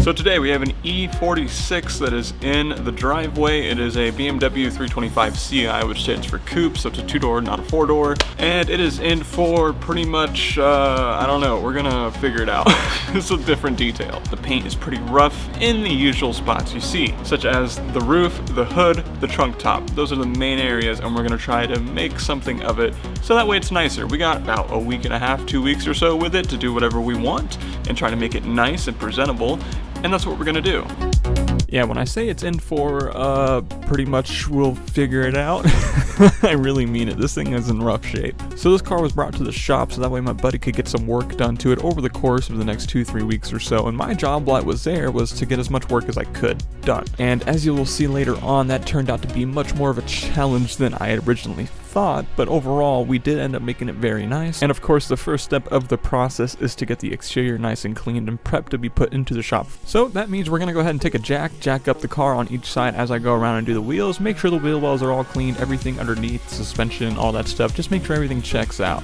So today we have an E46 that is in the driveway. It is a BMW 325 Ci, which stands for coupe, so it's a 2-door, not a 4-door. And it is in for pretty much, I don't know, we're gonna figure it out. It's a different detail. The paint is pretty rough in the usual spots you see, such as the roof, the hood, the trunk top. Those are the main areas, and we're gonna try to make something of it so that way it's nicer. We got about a week and a half, 2 weeks or so with it to do whatever we want and try to make it nice and presentable. And that's what we're gonna do. Yeah, when I say it's in for, pretty much we'll figure it out, I really mean it. This thing is in rough shape. So this car was brought to the shop so that way my buddy could get some work done to it over the course of the next 2-3 weeks or so. And my job while it was there was to get as much work as I could done. And as you will see later on, that turned out to be much more of a challenge than I had originally thought, but overall we did end up making it very nice. And of course the first step of the process is to get the exterior nice and cleaned and prepped to be put into the shop. So that means we're gonna go ahead and take a jack up the car on each side as I go around and do the wheels, make sure the wheel wells are all cleaned, everything underneath, suspension, all that stuff, just make sure everything checks out.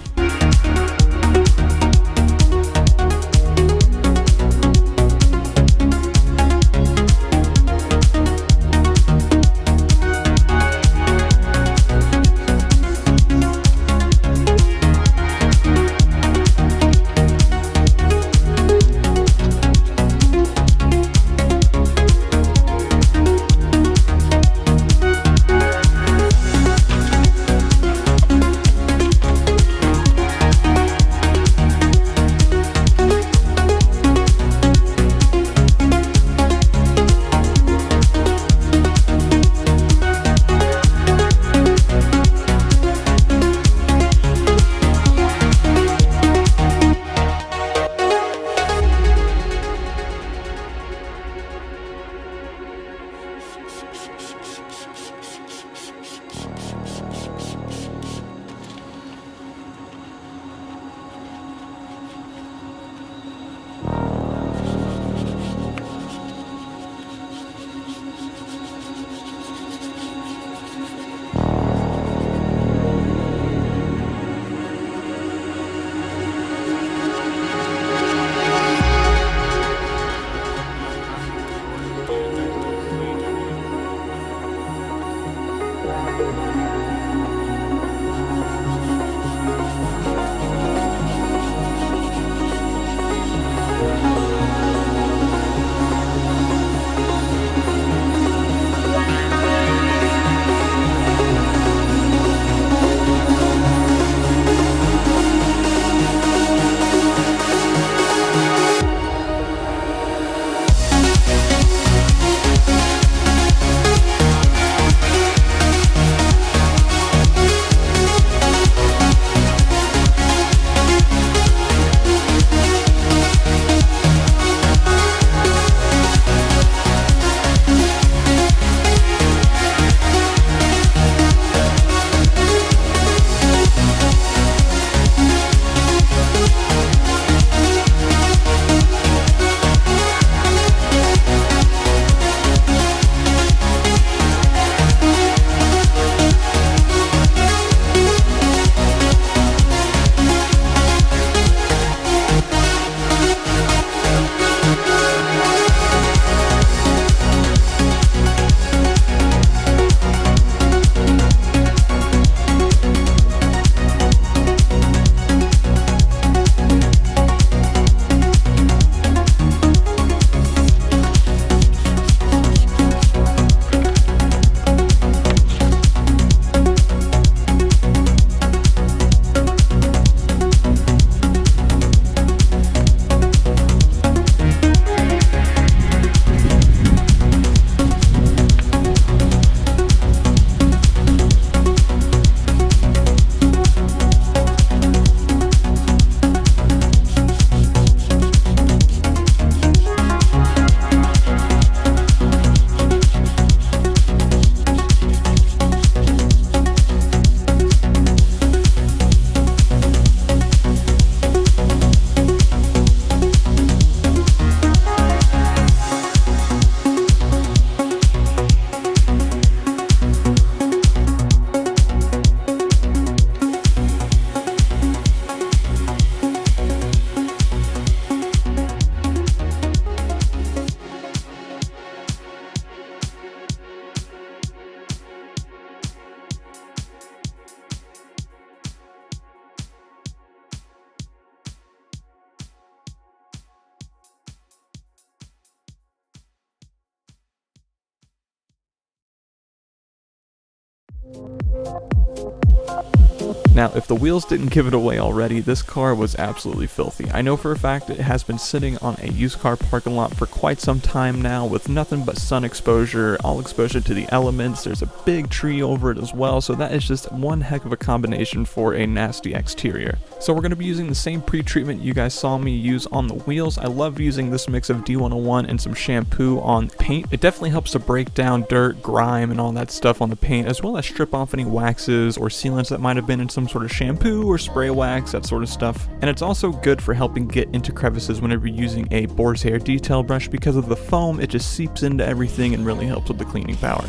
Now, if the wheels didn't give it away already, this car was absolutely filthy. I know for a fact it has been sitting on a used car parking lot for quite some time now with nothing but sun exposure, all exposure to the elements. There's a big tree over it as well, so that is just one heck of a combination for a nasty exterior. So we're going to be using the same pre-treatment you guys saw me use on the wheels. I love using this mix of D101 and some shampoo on paint. It definitely helps to break down dirt, grime, and all that stuff on the paint, as well as strip off any waxes or sealants that might have been in some sort of shampoo or spray wax, that sort of stuff. And it's also good for helping get into crevices whenever you're using a boar's hair detail brush. Because of the foam, it just seeps into everything and really helps with the cleaning power.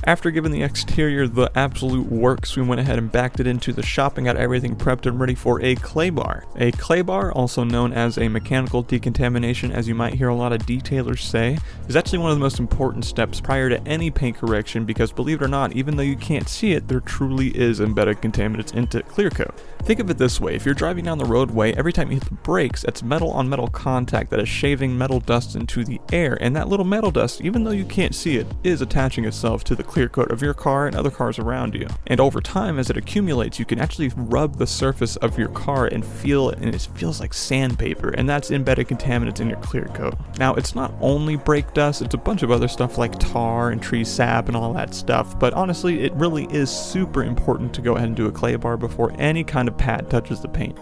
After giving the exterior the absolute works, we went ahead and backed it into the shop and got everything prepped and ready for a clay bar. A clay bar, also known as a mechanical decontamination, as you might hear a lot of detailers say, is actually one of the most important steps prior to any paint correction, because believe it or not, even though you can't see it, there truly is embedded contaminants into clear coat. Think of it this way: if you're driving down the roadway, every time you hit the brakes, it's metal on metal contact that is shaving metal dust into the air, and that little metal dust, even though you can't see it, is attaching itself to the clear coat of your car and other cars around you. And over time, as it accumulates, you can actually rub the surface of your car and feel it, and it feels like sandpaper, and that's embedded contaminants in your clear coat. Now, it's not only brake dust, it's a bunch of other stuff like tar and tree sap and all that stuff, but honestly, it really is super important to go ahead and do a clay bar before any kind of pad touches the paint.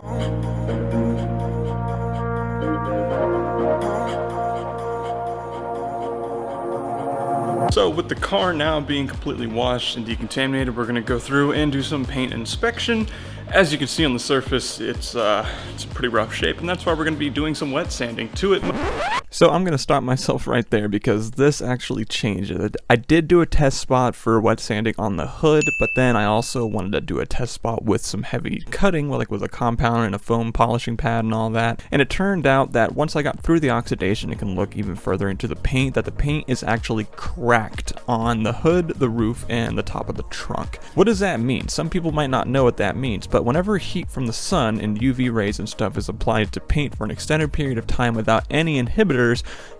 So with the car now being completely washed and decontaminated, we're going to go through and do some paint inspection. As you can see on the surface, it's in pretty rough shape, and that's why we're going to be doing some wet sanding to it. So I'm going to stop myself right there because this actually changed it. I did do a test spot for wet sanding on the hood, but then I also wanted to do a test spot with some heavy cutting, like with a compound and a foam polishing pad and all that. And it turned out that once I got through the oxidation, it can look even further into the paint, that the paint is actually cracked on the hood, the roof, and the top of the trunk. What does that mean? Some people might not know what that means, but whenever heat from the sun and UV rays and stuff is applied to paint for an extended period of time without any inhibitors,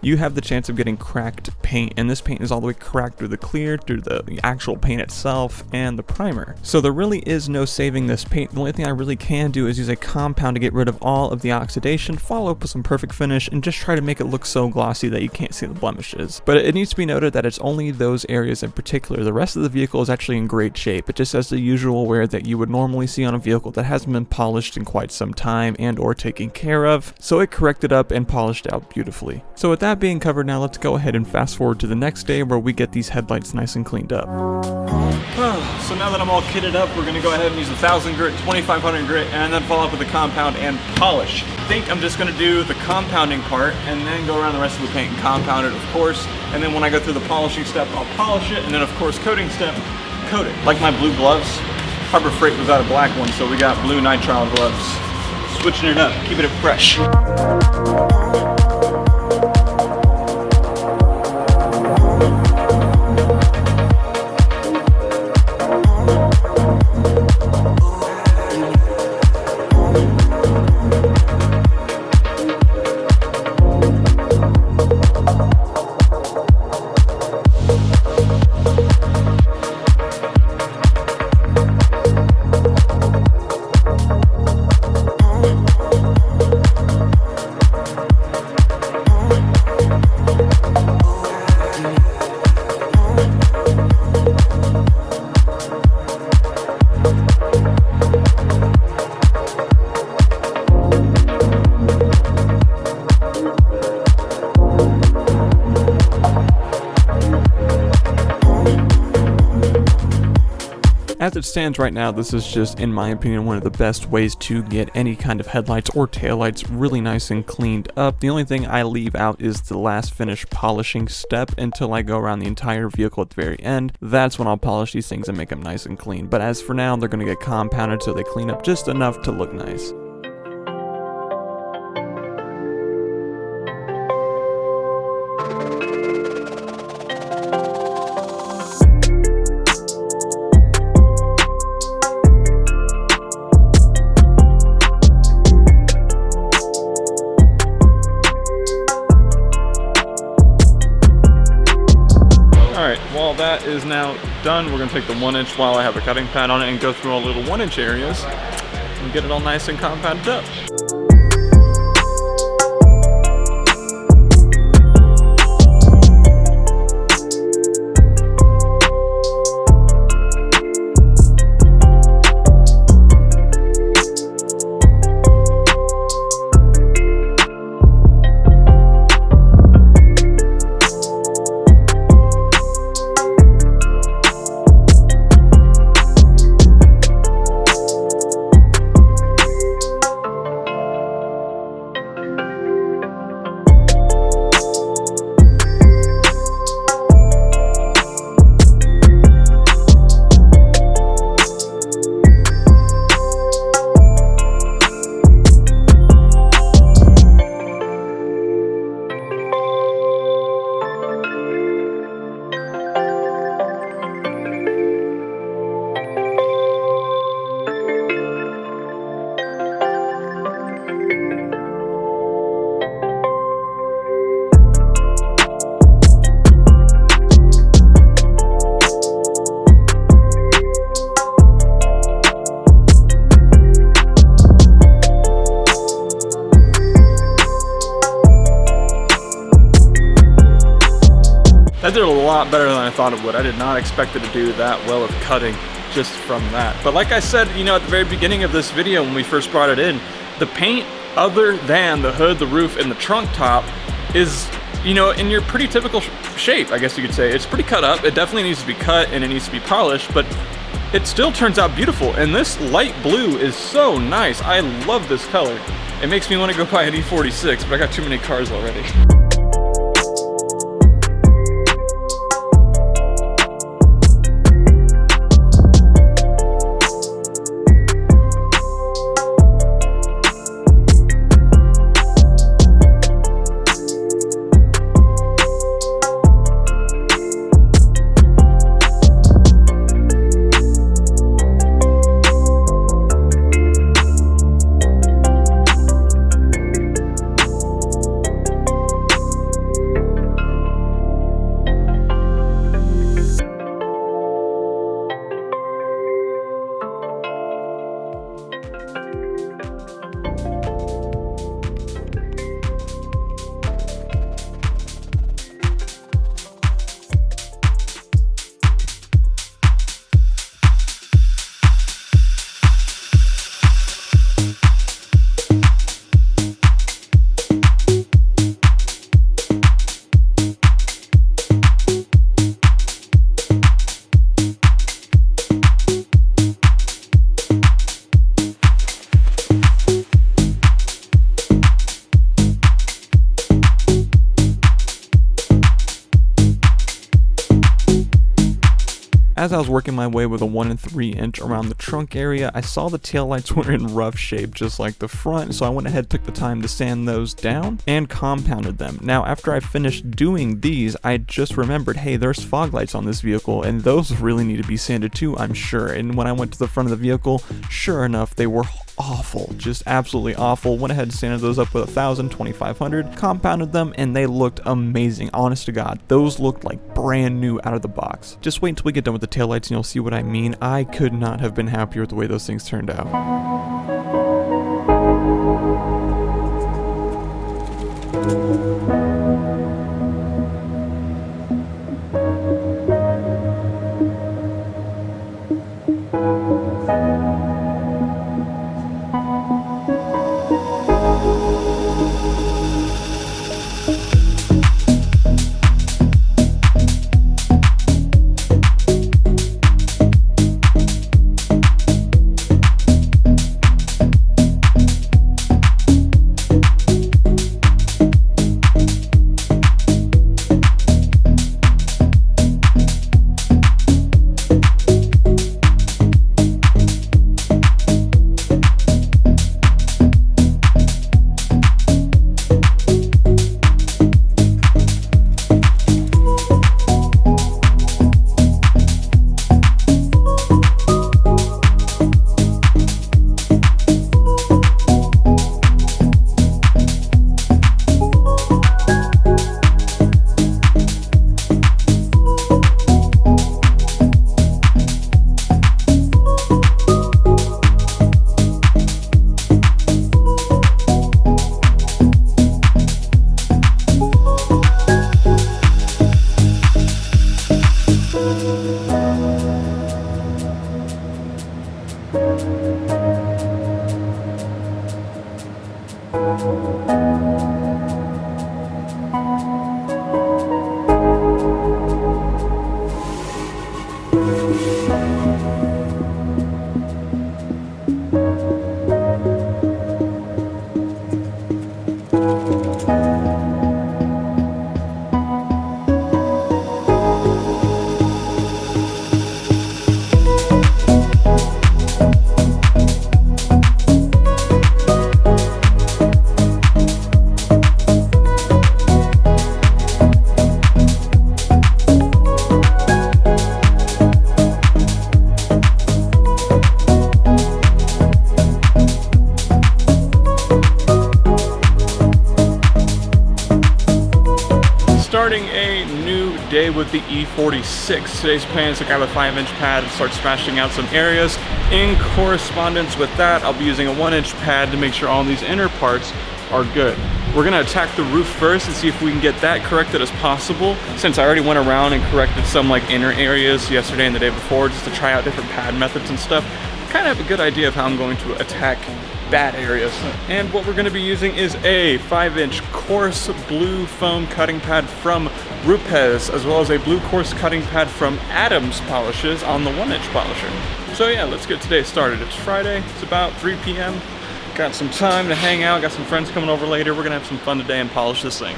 you have the chance of getting cracked paint, and this paint is all the way cracked through the clear, through the actual paint itself, and the primer. So there really is no saving this paint. The only thing I really can do is use a compound to get rid of all of the oxidation, follow up with some perfect finish, and just try to make it look so glossy that you can't see the blemishes. But it needs to be noted that it's only those areas in particular. The rest of the vehicle is actually in great shape. It just has the usual wear that you would normally see on a vehicle that hasn't been polished in quite some time and or taken care of, so it corrected up and polished out beautifully. So with that being covered, now let's go ahead and fast forward to the next day where we get these headlights nice and cleaned up. So now that I'm all kitted up, we're going to go ahead and use 1000 grit, 2500 grit, and then follow up with the compound and polish. I think I'm just going to do the compounding part and then go around the rest of the paint and compound it, of course, and then when I go through the polishing step, I'll polish it, and then of course coating step, coat it. Like my blue gloves, Harbor Freight was out of black ones, so we got blue nitrile gloves. Switching it up, keeping it fresh. As it stands right now, this is just, in my opinion, one of the best ways to get any kind of headlights or taillights really nice and cleaned up. The only thing I leave out is the last finish polishing step until I go around the entire vehicle at the very end. That's when I'll polish these things and make them nice and clean. But as for now, they're going to get compounded so they clean up just enough to look nice. While that is now done, we're going to take the 1-inch while I have a cutting pad on it and go through all the little 1-inch areas and get it all nice and compounded up. did a lot better than I thought it would. I did not expect it to do that well of cutting just from that. But like I said, you know, at the very beginning of this video when we first brought it in, the paint, other than the hood, the roof, and the trunk top, is, you know, in your pretty typical shape, I guess you could say. It's pretty cut up. It definitely needs to be cut and it needs to be polished, but it still turns out beautiful. And this light blue is so nice. I love this color. It makes me want to go buy an E46, but I got too many cars already. As I was working my way with a 1 3 inch around the trunk area, I saw the taillights were in rough shape just like the front, so I went ahead and took the time to sand those down and compounded them. Now after I finished doing these, I just remembered, hey, there's fog lights on this vehicle and those really need to be sanded too, I'm sure. And when I went to the front of the vehicle, sure enough, they were awful, just absolutely awful. Went ahead and sanded those up with 1000, 2500, compounded them, and they looked amazing. Honest to God, those looked like brand new out of the box. Just wait until we get done with the taillights and you'll see what I mean. I could not have been happier with the way those things turned out. Starting a new day with the E46. Today's plan is to grab a 5-inch pad and start smashing out some areas. In correspondence with that, I'll be using a 1-inch pad to make sure all these inner parts are good. We're gonna attack the roof first and see if we can get that corrected as possible, since I already went around and corrected some like inner areas yesterday and the day before just to try out different pad methods and stuff. Kind of have a good idea of how I'm going to attack bad areas. And what we're going to be using is a 5-inch coarse blue foam cutting pad from Rupes, as well as a blue coarse cutting pad from Adams Polishes on the 1-inch polisher. So yeah, let's get today started. It's Friday, it's about 3 p.m. Got some time to hang out, got some friends coming over later. We're gonna have some fun today and polish this thing.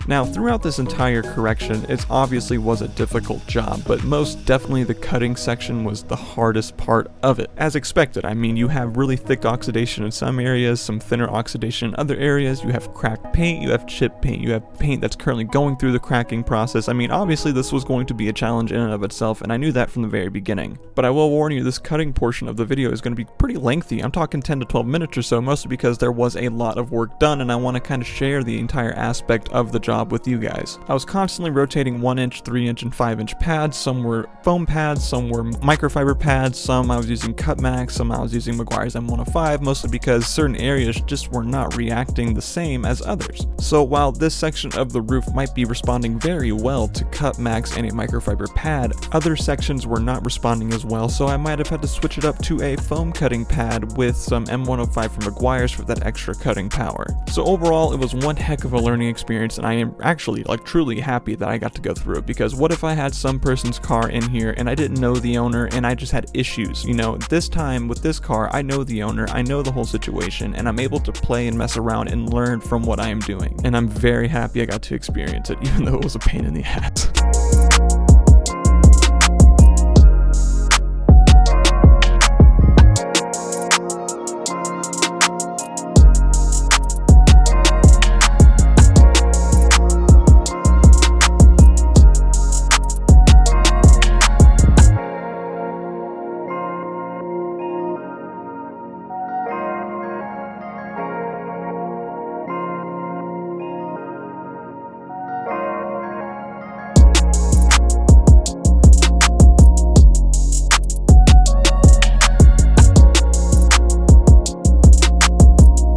Now, throughout this entire correction, it obviously was a difficult job, but most definitely the cutting section was the hardest part of it. As expected, I mean, you have really thick oxidation in some areas, some thinner oxidation in other areas, you have cracked paint, you have chipped paint, you have paint that's currently going through the cracking process. I mean, obviously this was going to be a challenge in and of itself, and I knew that from the very beginning. But I will warn you, this cutting portion of the video is going to be pretty lengthy. I'm talking 10 to 12 minutes or so, mostly because there was a lot of work done, and I want to kind of share the entire aspect of the job with you guys. I was constantly rotating 1-inch, 3-inch, and 5-inch pads. Some were foam pads, some were microfiber pads, some I was using Cut Max, some I was using Meguiar's M105, mostly because certain areas just were not reacting the same as others. So while this section of the roof might be responding very well to Cut Max and a microfiber pad, other sections were not responding as well, so I might have had to switch it up to a foam cutting pad with some M105 from Meguiar's for that extra cutting power. So overall, it was one heck of a learning experience, and I am actually like truly happy that I got to go through it, because what if I had some person's car in here and I didn't know the owner and I just had issues? You know, this time with this car, I know the owner, I know the whole situation, and I'm able to play and mess around and learn from what I am doing. And I'm very happy I got to experience it, even though it was a pain in the ass.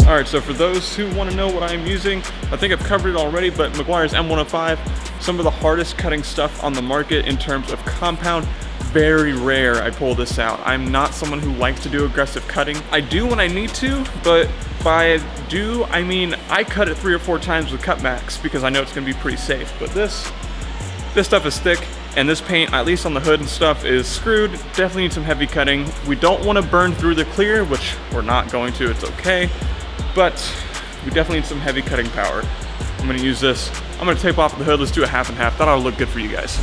Alright, so for those who want to know what I'm using, I think I've covered it already, but Meguiar's M105, some of the hardest cutting stuff on the market in terms of compound. Very rare I pull this out. I'm not someone who likes to do aggressive cutting. I do when I need to, but by do, I mean I cut it 3 or 4 times with Cut Max because I know it's going to be pretty safe. But this stuff is thick, and this paint, at least on the hood and stuff, is screwed. Definitely need some heavy cutting. We don't want to burn through the clear, which we're not going to, it's okay. But we definitely need some heavy cutting power. I'm going to use this. I'm going to tape off the hood. Let's do a half and half. That'll look good for you guys.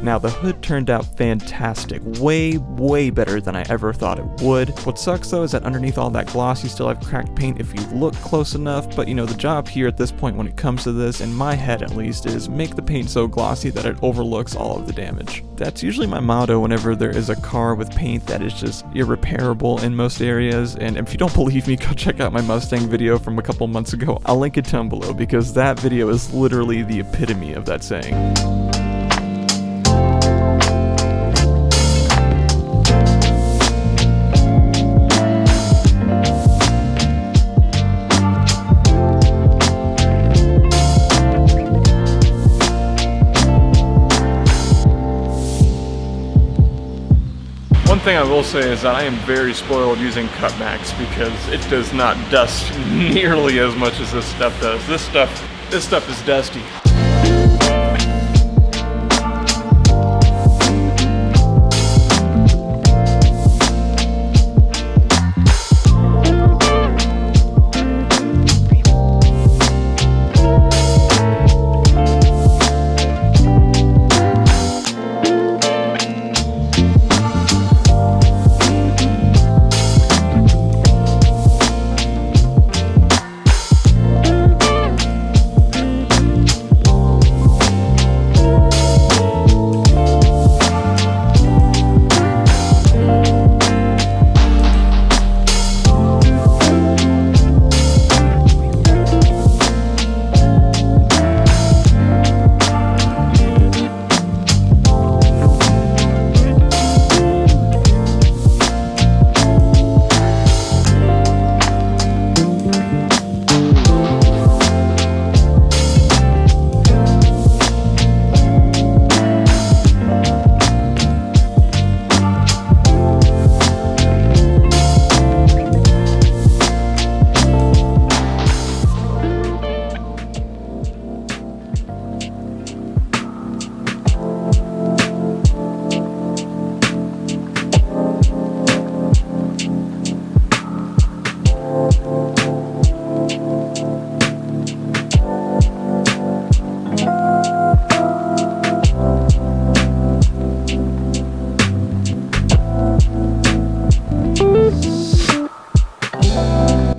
Now the hood turned out fantastic, way better than I ever thought it would. What sucks though is that underneath all that gloss you still have cracked paint if you look close enough, but you know, the job here at this point when it comes to this, in my head at least, is make the paint so glossy that it overlooks all of the damage. That's usually my motto whenever there is a car with paint that is just irreparable in most areas, and if you don't believe me, go check out my Mustang video from a couple months ago. I'll link it down below because that video is literally the epitome of that saying. thing I will say is that I am very spoiled using cutbacks because it does not dust nearly as much as this stuff does. This stuff is dusty.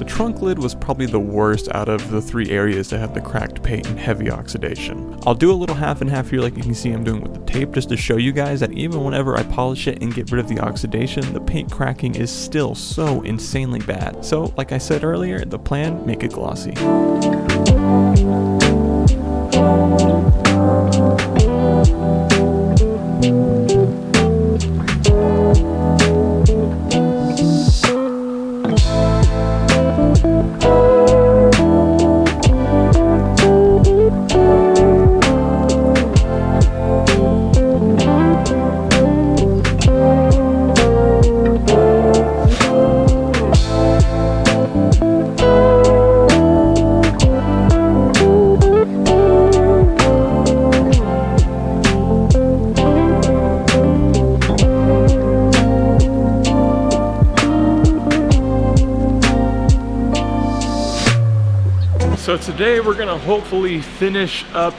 Trunk lid was probably the worst out of the three areas that had the cracked paint and heavy oxidation. I'll do a little half and half here like you can see I'm doing with the tape just to show you guys that even whenever I polish it and get rid of the oxidation, the paint cracking is still so insanely bad. So like I said earlier, the plan, make it glossy. So today we're gonna hopefully finish up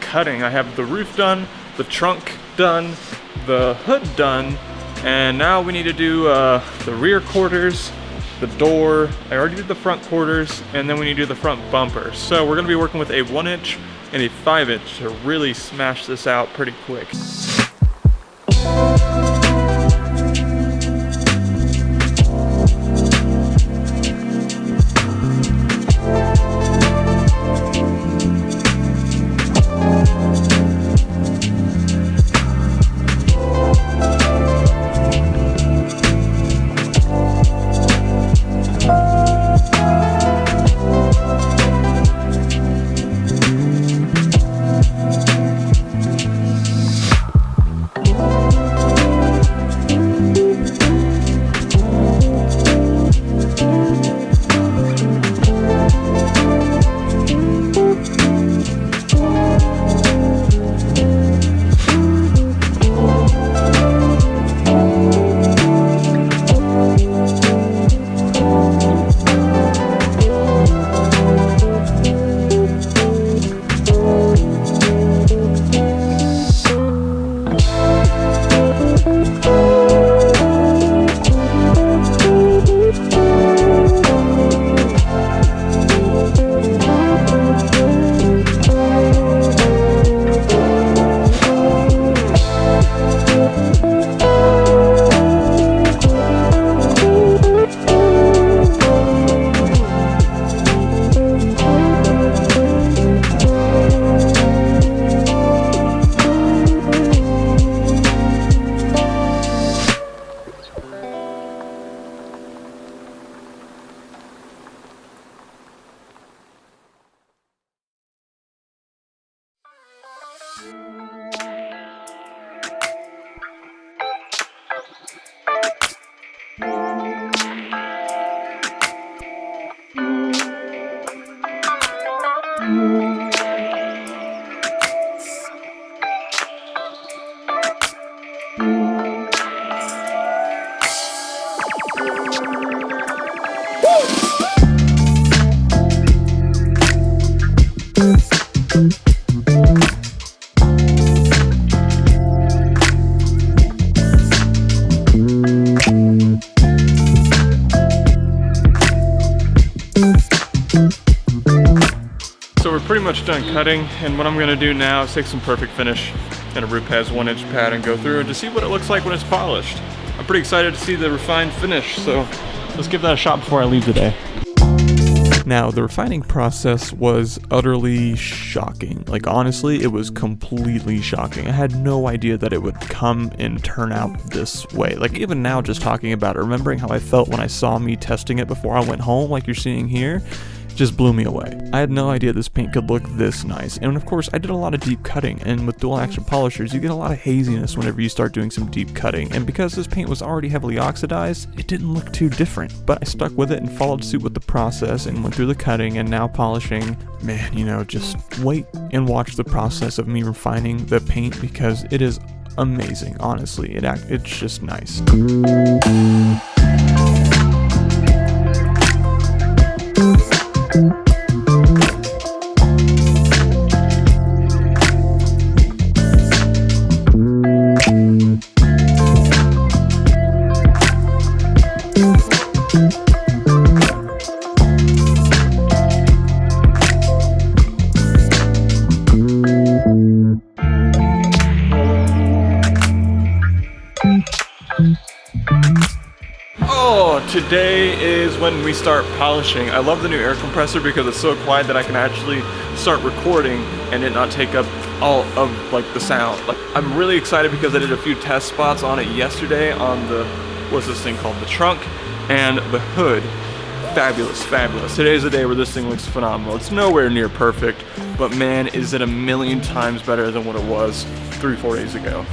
cutting. I have the roof done, the trunk done, the hood done, and now we need to do the rear quarters, the door. I already did the front quarters, and then we need to do the front bumper. So we're gonna be working with a 1" and a 5" to really smash this out pretty quick. So we're pretty much done cutting, and what I'm gonna do now is take some Perfect Finish and a Root Pads 1-inch pad and go through and to see what it looks like when it's polished. I'm pretty excited to see the refined finish, so let's give that a shot before I leave today. Now, the refining process was utterly shocking. Like, honestly, it was completely shocking. I had no idea that it would come and turn out this way. Like, even now, just talking about it, remembering how I felt when I saw me testing it before I went home, like you're seeing here, just blew me away. I had no idea this paint could look this nice. And of course, I did a lot of deep cutting, and with dual action polishers, you get a lot of haziness whenever you start doing some deep cutting. And because this paint was already heavily oxidized, it didn't look too different. But I stuck with it and followed suit with the process and went through the cutting and now polishing. Man, you know, just wait and watch the process of me refining the paint, because it is amazing, honestly. It's just nice. Today is when we start polishing. I love the new air compressor because it's so quiet that I can actually start recording and it not take up all of like the sound. Like, I'm really excited because I did a few test spots on it yesterday on the, what's this thing called? The trunk and the hood. Fabulous, fabulous. Today's the day where this thing looks phenomenal. It's nowhere near perfect, but man, is it a million times better than what it was 3-4 days ago.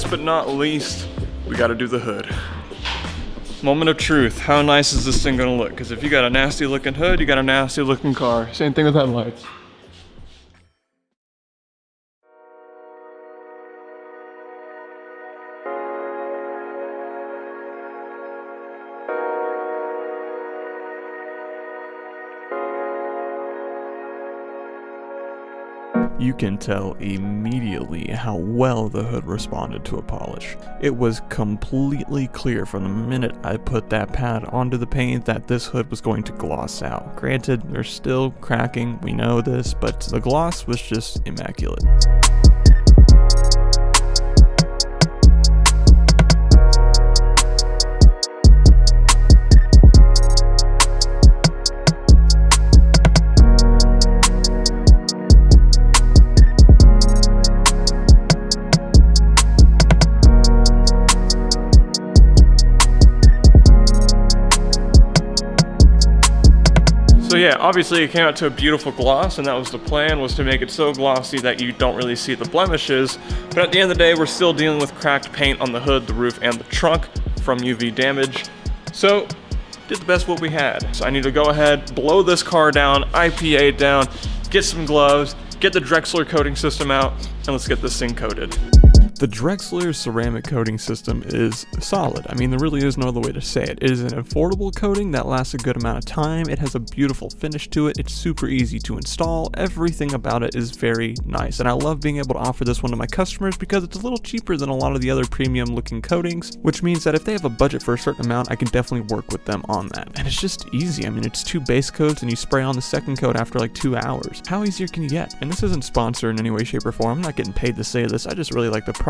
last but not least, we gotta do the hood. Moment of truth. How nice is this thing gonna look? Because if you got a nasty looking hood, you got a nasty looking car. Same thing with headlights. You can tell immediately how well the hood responded to a polish. It was completely clear from the minute I put that pad onto the paint that this hood was going to gloss out. Granted, there's still cracking, we know this, but the gloss was just immaculate. So yeah, obviously it came out to a beautiful gloss, and that was the plan, was to make it so glossy that you don't really see the blemishes. But at the end of the day, we're still dealing with cracked paint on the hood, the roof, and the trunk from UV damage. So, did the best what we had. So I need to go ahead, blow this car down, IPA it down, get some gloves, get the Drexler coating system out, and let's get this thing coated. The Drexler Ceramic Coating system is solid. I mean, there really is no other way to say it. It is an affordable coating that lasts a good amount of time. It has a beautiful finish to it. It's super easy to install. Everything about it is very nice. And I love being able to offer this one to my customers because it's a little cheaper than a lot of the other premium looking coatings, which means that if they have a budget for a certain amount, I can definitely work with them on that. And it's just easy. I mean, it's 2 base coats and you spray on the second coat after like 2 hours. How easier can you get? And this isn't sponsored in any way, shape, or form. I'm not getting paid to say this. I just really like the product.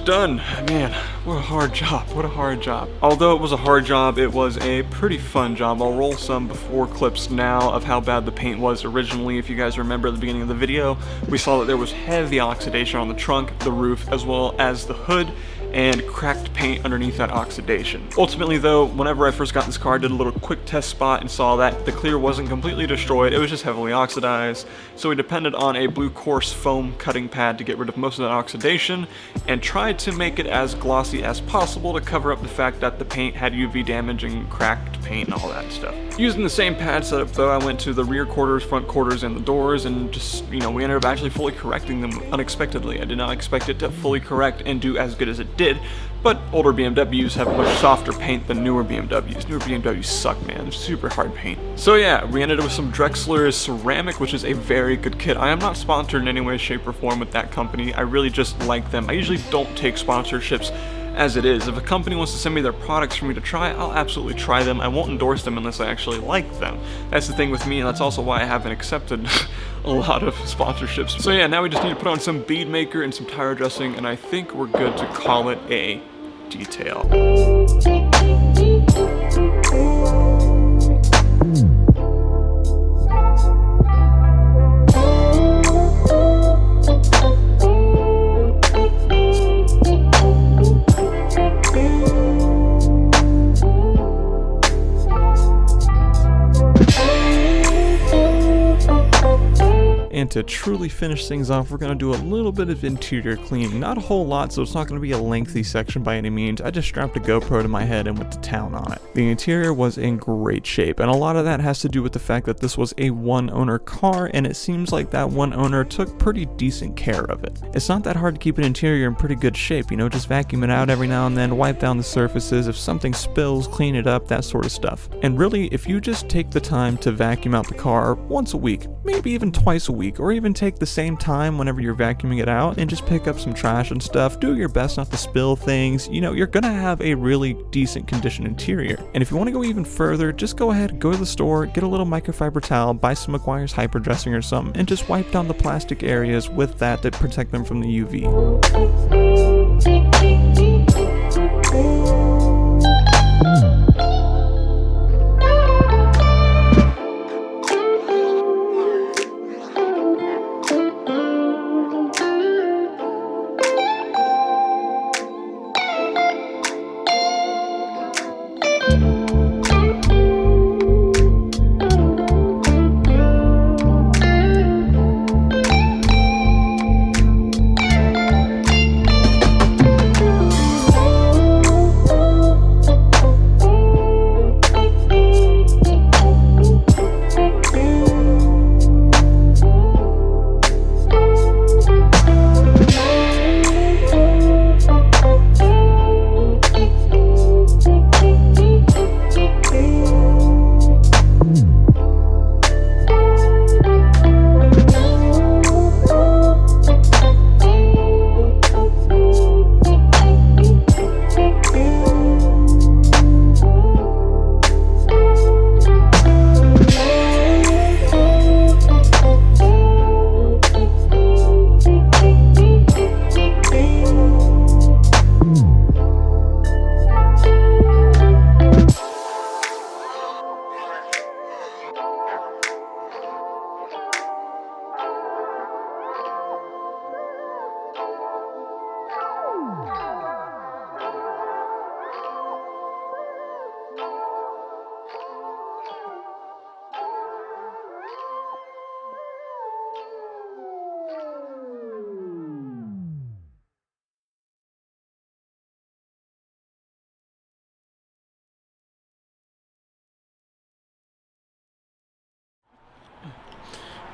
much done. Man, what a hard job, what a hard job. Although it was a hard job, it was a pretty fun job. I'll roll some before clips now of how bad the paint was originally. If you guys remember at the beginning of the video, we saw that there was heavy oxidation on the trunk, the roof, as well as the hood, and cracked paint underneath that oxidation. Ultimately though, whenever I first got this car, I did a little quick test spot and saw that the clear wasn't completely destroyed, it was just heavily oxidized. So we depended on a blue coarse foam cutting pad to get rid of most of that oxidation and tried to make it as glossy as possible to cover up the fact that the paint had UV damage and cracked paint and all that stuff. Using the same pad setup though, I went to the rear quarters, front quarters, and the doors, and just, you know, we ended up actually fully correcting them unexpectedly. I did not expect it to fully correct and do as good as it did, but older BMWs have much softer paint than newer BMWs. Newer BMWs suck, man. They're super hard paint. So yeah, we ended up with some Drexler Ceramic, which is a very good kit. I am not sponsored in any way, shape, or form with that company. I really just like them. I usually don't take sponsorships as it is. If a company wants to send me their products for me to try, I'll absolutely try them. I won't endorse them unless I actually like them. That's the thing with me, and that's also why I haven't accepted a lot of sponsorships. So yeah, now we just need to put on some bead maker and some tire dressing, and I think we're good to call it a detail. And to truly finish things off, we're going to do a little bit of interior cleaning. Not a whole lot, so it's not going to be a lengthy section by any means. I just strapped a GoPro to my head and went to town on it. The interior was in great shape, and a lot of that has to do with the fact that this was a one-owner car, and it seems like that one owner took pretty decent care of it. It's not that hard to keep an interior in pretty good shape, you know, just vacuum it out every now and then, wipe down the surfaces, if something spills, clean it up, that sort of stuff. And really, if you just take the time to vacuum out the car once a week, maybe even twice a week, or even take the same time whenever you're vacuuming it out and just pick up some trash and stuff, do your best not to spill things, you know, you're gonna have a really decent condition interior. And if you want to go even further, just go ahead, go to the store, get a little microfiber towel, buy some McGuire's hyper dressing or something, and just wipe down the plastic areas with that to protect them from the UV.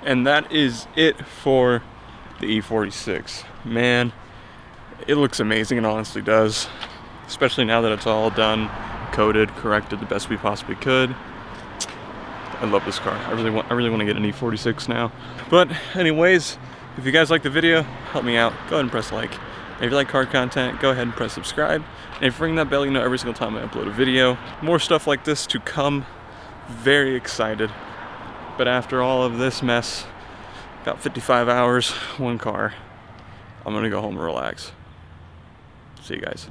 And that is it for the E46. Man, it looks amazing, it honestly does. Especially now that it's all done, coated, corrected the best we possibly could. I love this car. I really want to get an E46 now. But anyways, if you guys like the video, help me out. Go ahead and press like. And if you like car content, go ahead and press subscribe. And if you ring that bell, you know every single time I upload a video. More stuff like this to come. Very excited. But after all of this mess, got 55 hours, one car, I'm gonna go home and relax. See you guys.